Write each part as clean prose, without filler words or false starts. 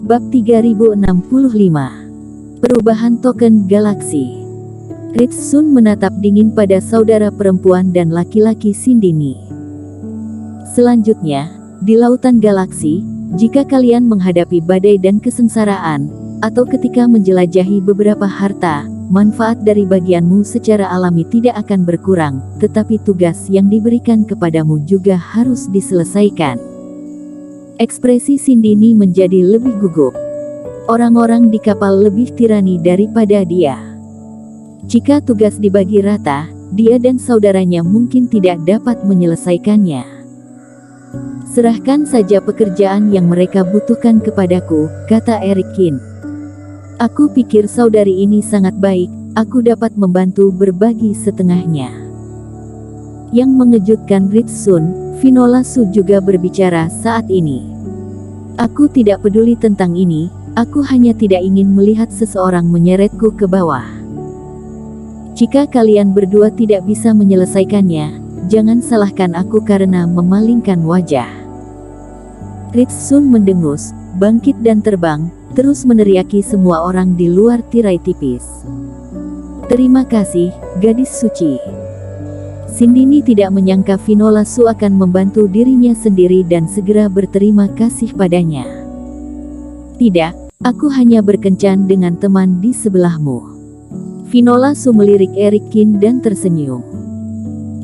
Bab 3065. Perubahan token galaksi. Ritsun menatap dingin pada saudara perempuan dan laki-laki Sindini. Selanjutnya, di lautan galaksi, jika kalian menghadapi badai dan kesengsaraan, atau ketika menjelajahi beberapa harta, manfaat dari bagianmu secara alami tidak akan berkurang, tetapi tugas yang diberikan kepadamu juga harus diselesaikan. Ekspresi Sindini menjadi lebih gugup. Orang-orang di kapal lebih tirani daripada dia. Jika tugas dibagi rata, dia dan saudaranya mungkin tidak dapat menyelesaikannya. Serahkan saja pekerjaan yang mereka butuhkan kepadaku, kata Erikin. Aku pikir saudari ini sangat baik, aku dapat membantu berbagi setengahnya. Yang mengejutkan Ritsun, Finola Su juga berbicara saat ini. Aku tidak peduli tentang ini, aku hanya tidak ingin melihat seseorang menyeretku ke bawah. Jika kalian berdua tidak bisa menyelesaikannya, jangan salahkan aku karena memalingkan wajah. Ritsun mendengus, bangkit dan terbang, terus meneriaki semua orang di luar tirai tipis. Terima kasih, gadis suci. Sindini tidak menyangka Finola Su akan membantu dirinya sendiri dan segera berterima kasih padanya. Tidak, aku hanya berkencan dengan teman di sebelahmu. Finola Su melirik Erikin dan tersenyum.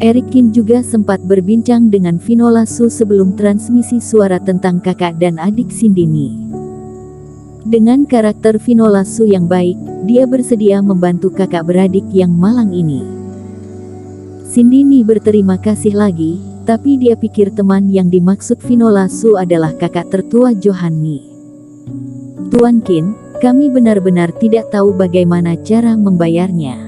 Erikin juga sempat berbincang dengan Finola Su sebelum transmisi suara tentang kakak dan adik Sindini. Dengan karakter Finola Su yang baik, dia bersedia membantu kakak beradik yang malang ini. Sindini berterima kasih lagi, tapi dia pikir teman yang dimaksud Finola Su adalah kakak tertua Johanni. Tuan Qin, kami benar-benar tidak tahu bagaimana cara membayarnya.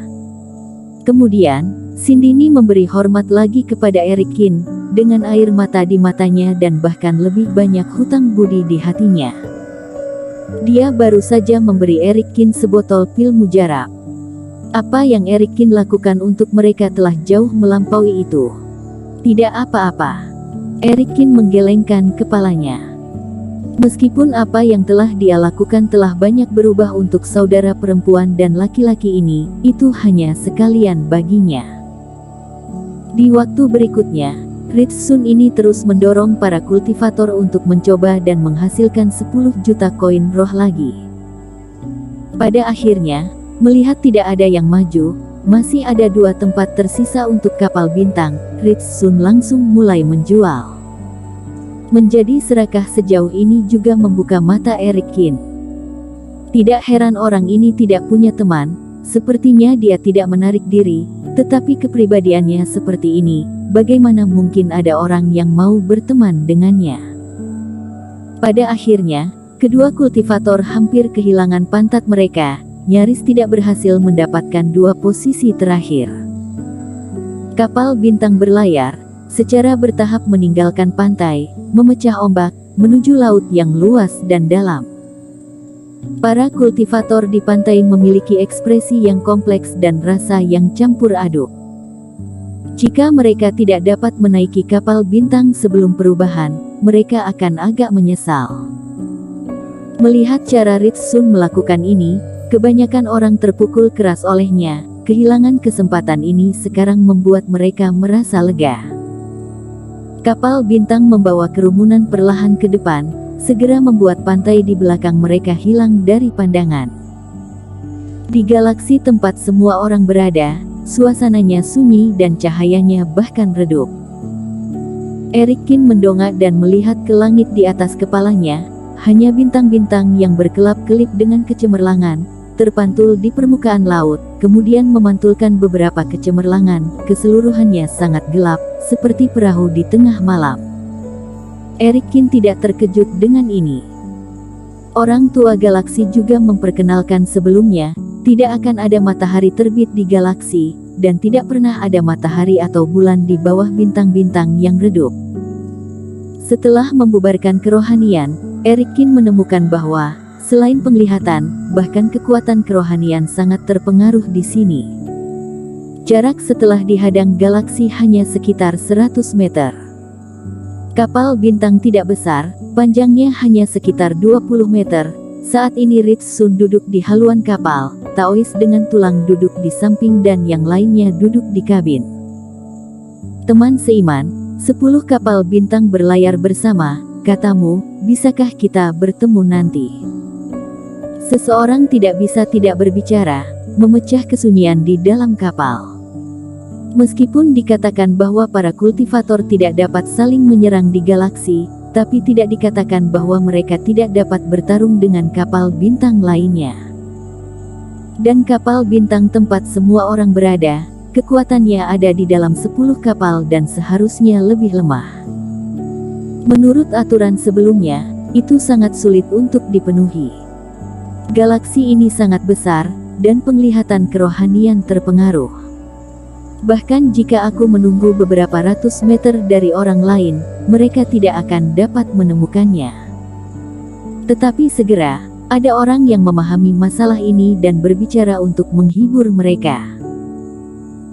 Kemudian, Sindini memberi hormat lagi kepada Erikin, dengan air mata di matanya dan bahkan lebih banyak hutang budi di hatinya. Dia baru saja memberi Erikin sebotol pil mujarab. Apa yang Erikin lakukan untuk mereka telah jauh melampaui itu. Tidak apa-apa. Erikin menggelengkan kepalanya. Meskipun apa yang telah dia lakukan telah banyak berubah untuk saudara perempuan dan laki-laki ini, itu hanya sekalian baginya. Di waktu berikutnya, Ritsun ini terus mendorong para kultivator untuk mencoba dan menghasilkan 10 juta koin roh lagi. Pada akhirnya, melihat tidak ada yang maju, masih ada 2 tempat tersisa untuk kapal bintang, Ritsun langsung mulai menjual. Menjadi serakah sejauh ini juga membuka mata Erikin. Tidak heran orang ini tidak punya teman, sepertinya dia tidak menarik diri, tetapi kepribadiannya seperti ini, bagaimana mungkin ada orang yang mau berteman dengannya? Pada akhirnya, kedua kultivator hampir kehilangan pantat mereka, nyaris tidak berhasil mendapatkan 2 posisi terakhir. Kapal bintang berlayar, secara bertahap meninggalkan pantai, memecah ombak, menuju laut yang luas dan dalam. Para kultivator di pantai memiliki ekspresi yang kompleks dan rasa yang campur aduk. Jika mereka tidak dapat menaiki kapal bintang sebelum perubahan, mereka akan agak menyesal. Melihat cara Ritsun melakukan ini, kebanyakan orang terpukul keras olehnya. Kehilangan kesempatan ini sekarang membuat mereka merasa lega. Kapal bintang membawa kerumunan perlahan ke depan, segera membuat pantai di belakang mereka hilang dari pandangan. Di galaksi tempat semua orang berada, suasananya sunyi dan cahayanya bahkan redup. Erikin mendongak dan melihat ke langit di atas kepalanya, hanya bintang-bintang yang berkelap-kelip dengan kecemerlangan, terpantul di permukaan laut, kemudian memantulkan beberapa kecemerlangan, keseluruhannya sangat gelap, seperti perahu di tengah malam. Erikin tidak terkejut dengan ini. Orang tua galaksi juga memperkenalkan sebelumnya, tidak akan ada matahari terbit di galaksi, dan tidak pernah ada matahari atau bulan di bawah bintang-bintang yang redup. Setelah membubarkan kerohanian, Erikin menemukan bahwa, selain penglihatan, bahkan kekuatan kerohanian sangat terpengaruh di sini. Jarak setelah dihadang galaksi hanya sekitar 100 meter. Kapal bintang tidak besar, panjangnya hanya sekitar 20 meter, Saat ini Ritsun duduk di haluan kapal, Taois dengan tulang duduk di samping dan yang lainnya duduk di kabin. Teman seiman, 10 kapal bintang berlayar bersama, katamu, bisakah kita bertemu nanti? Seseorang tidak bisa tidak berbicara, memecah kesunyian di dalam kapal. Meskipun dikatakan bahwa para kultivator tidak dapat saling menyerang di galaksi, tapi tidak dikatakan bahwa mereka tidak dapat bertarung dengan kapal bintang lainnya. Dan kapal bintang tempat semua orang berada, kekuatannya ada di dalam 10 kapal dan seharusnya lebih lemah. Menurut aturan sebelumnya, itu sangat sulit untuk dipenuhi. Galaksi ini sangat besar, dan penglihatan kerohanian terpengaruh. Bahkan jika aku menunggu beberapa ratus meter dari orang lain, mereka tidak akan dapat menemukannya. Tetapi segera, ada orang yang memahami masalah ini dan berbicara untuk menghibur mereka.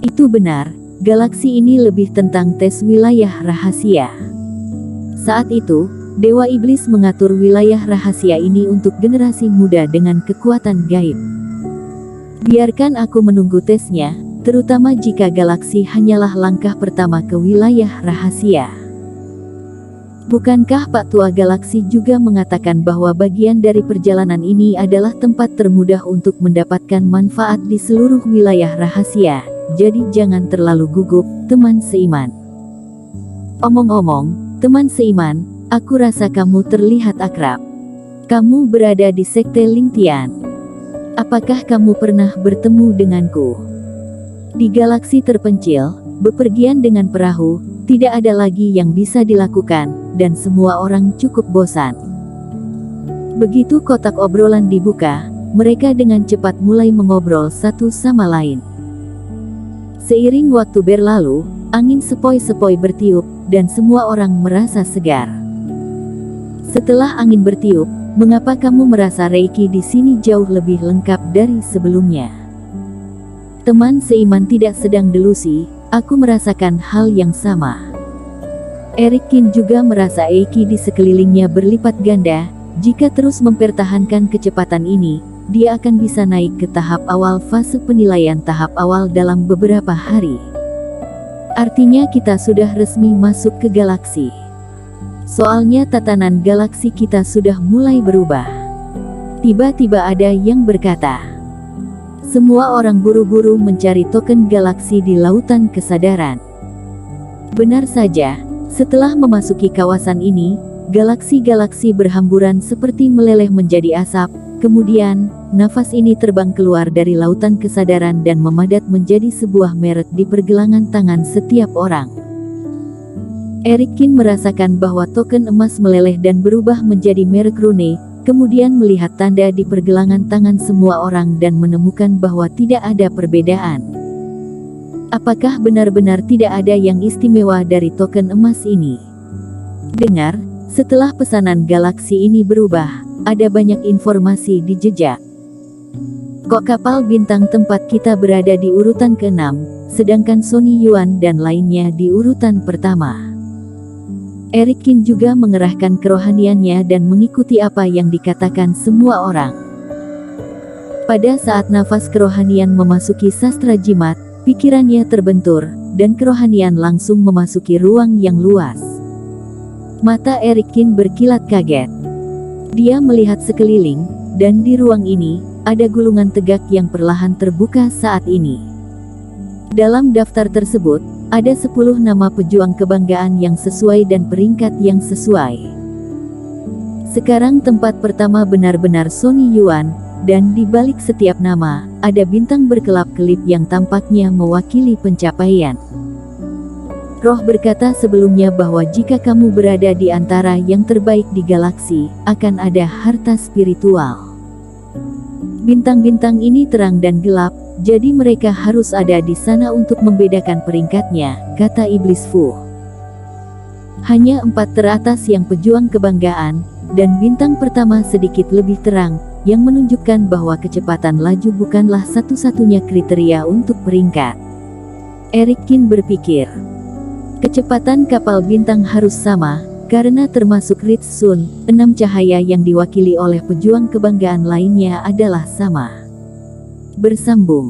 Itu benar, galaksi ini lebih tentang tes wilayah rahasia. Saat itu, Dewa Iblis mengatur wilayah rahasia ini untuk generasi muda dengan kekuatan gaib. Biarkan aku menunggu tesnya, terutama jika galaksi hanyalah langkah pertama ke wilayah rahasia. Bukankah Pak Tua Galaksi juga mengatakan bahwa bagian dari perjalanan ini adalah tempat termudah untuk mendapatkan manfaat di seluruh wilayah rahasia, jadi jangan terlalu gugup, teman seiman. Omong-omong, teman seiman, aku rasa kamu terlihat akrab. Kamu berada di Sekte Lingtian. Apakah kamu pernah bertemu denganku? Di galaksi terpencil, bepergian dengan perahu, tidak ada lagi yang bisa dilakukan, dan semua orang cukup bosan. Begitu kotak obrolan dibuka, mereka dengan cepat mulai mengobrol satu sama lain. Seiring waktu berlalu, angin sepoi-sepoi bertiup, dan semua orang merasa segar. Setelah angin bertiup, mengapa kamu merasa Reiki di sini jauh lebih lengkap dari sebelumnya? Teman seiman tidak sedang delusi, aku merasakan hal yang sama. Erikin juga merasa Eiki di sekelilingnya berlipat ganda, jika terus mempertahankan kecepatan ini, dia akan bisa naik ke tahap awal fase penilaian tahap awal dalam beberapa hari. Artinya kita sudah resmi masuk ke galaksi. Soalnya tatanan galaksi kita sudah mulai berubah. Tiba-tiba ada yang berkata, semua orang buru-buru mencari token galaksi di lautan kesadaran. Benar saja, setelah memasuki kawasan ini, galaksi-galaksi berhamburan seperti meleleh menjadi asap, kemudian, nafas ini terbang keluar dari lautan kesadaran dan memadat menjadi sebuah merek di pergelangan tangan setiap orang. Erikin merasakan bahwa token emas meleleh dan berubah menjadi merek rune, kemudian melihat tanda di pergelangan tangan semua orang dan menemukan bahwa tidak ada perbedaan. Apakah benar-benar tidak ada yang istimewa dari token emas ini? Dengar, setelah pesanan galaksi ini berubah, ada banyak informasi di jejak. Kok kapal bintang tempat kita berada di urutan ke-6, sedangkan Sony Yuan dan lainnya di urutan pertama. Erikin juga mengerahkan kerohaniannya dan mengikuti apa yang dikatakan semua orang. Pada saat nafas kerohanian memasuki sastra jimat, pikirannya terbentur, dan kerohanian langsung memasuki ruang yang luas. Mata Erikin berkilat kaget. Dia melihat sekeliling, dan di ruang ini, ada gulungan tegak yang perlahan terbuka saat ini. Dalam daftar tersebut, ada 10 nama pejuang kebanggaan yang sesuai dan peringkat yang sesuai. Sekarang tempat pertama benar-benar Sony Yuan, dan di balik setiap nama, ada bintang berkelap-kelip yang tampaknya mewakili pencapaian. Roh berkata sebelumnya bahwa jika kamu berada di antara yang terbaik di galaksi, akan ada harta spiritual. Bintang-bintang ini terang dan gelap, jadi mereka harus ada di sana untuk membedakan peringkatnya, kata Iblis Fu. Hanya 4 teratas yang pejuang kebanggaan, dan bintang pertama sedikit lebih terang, yang menunjukkan bahwa kecepatan laju bukanlah satu-satunya kriteria untuk peringkat. Erikin berpikir, kecepatan kapal bintang harus sama, Karena termasuk Ritsun, 6 cahaya yang diwakili oleh pejuang kebanggaan lainnya adalah sama. Bersambung.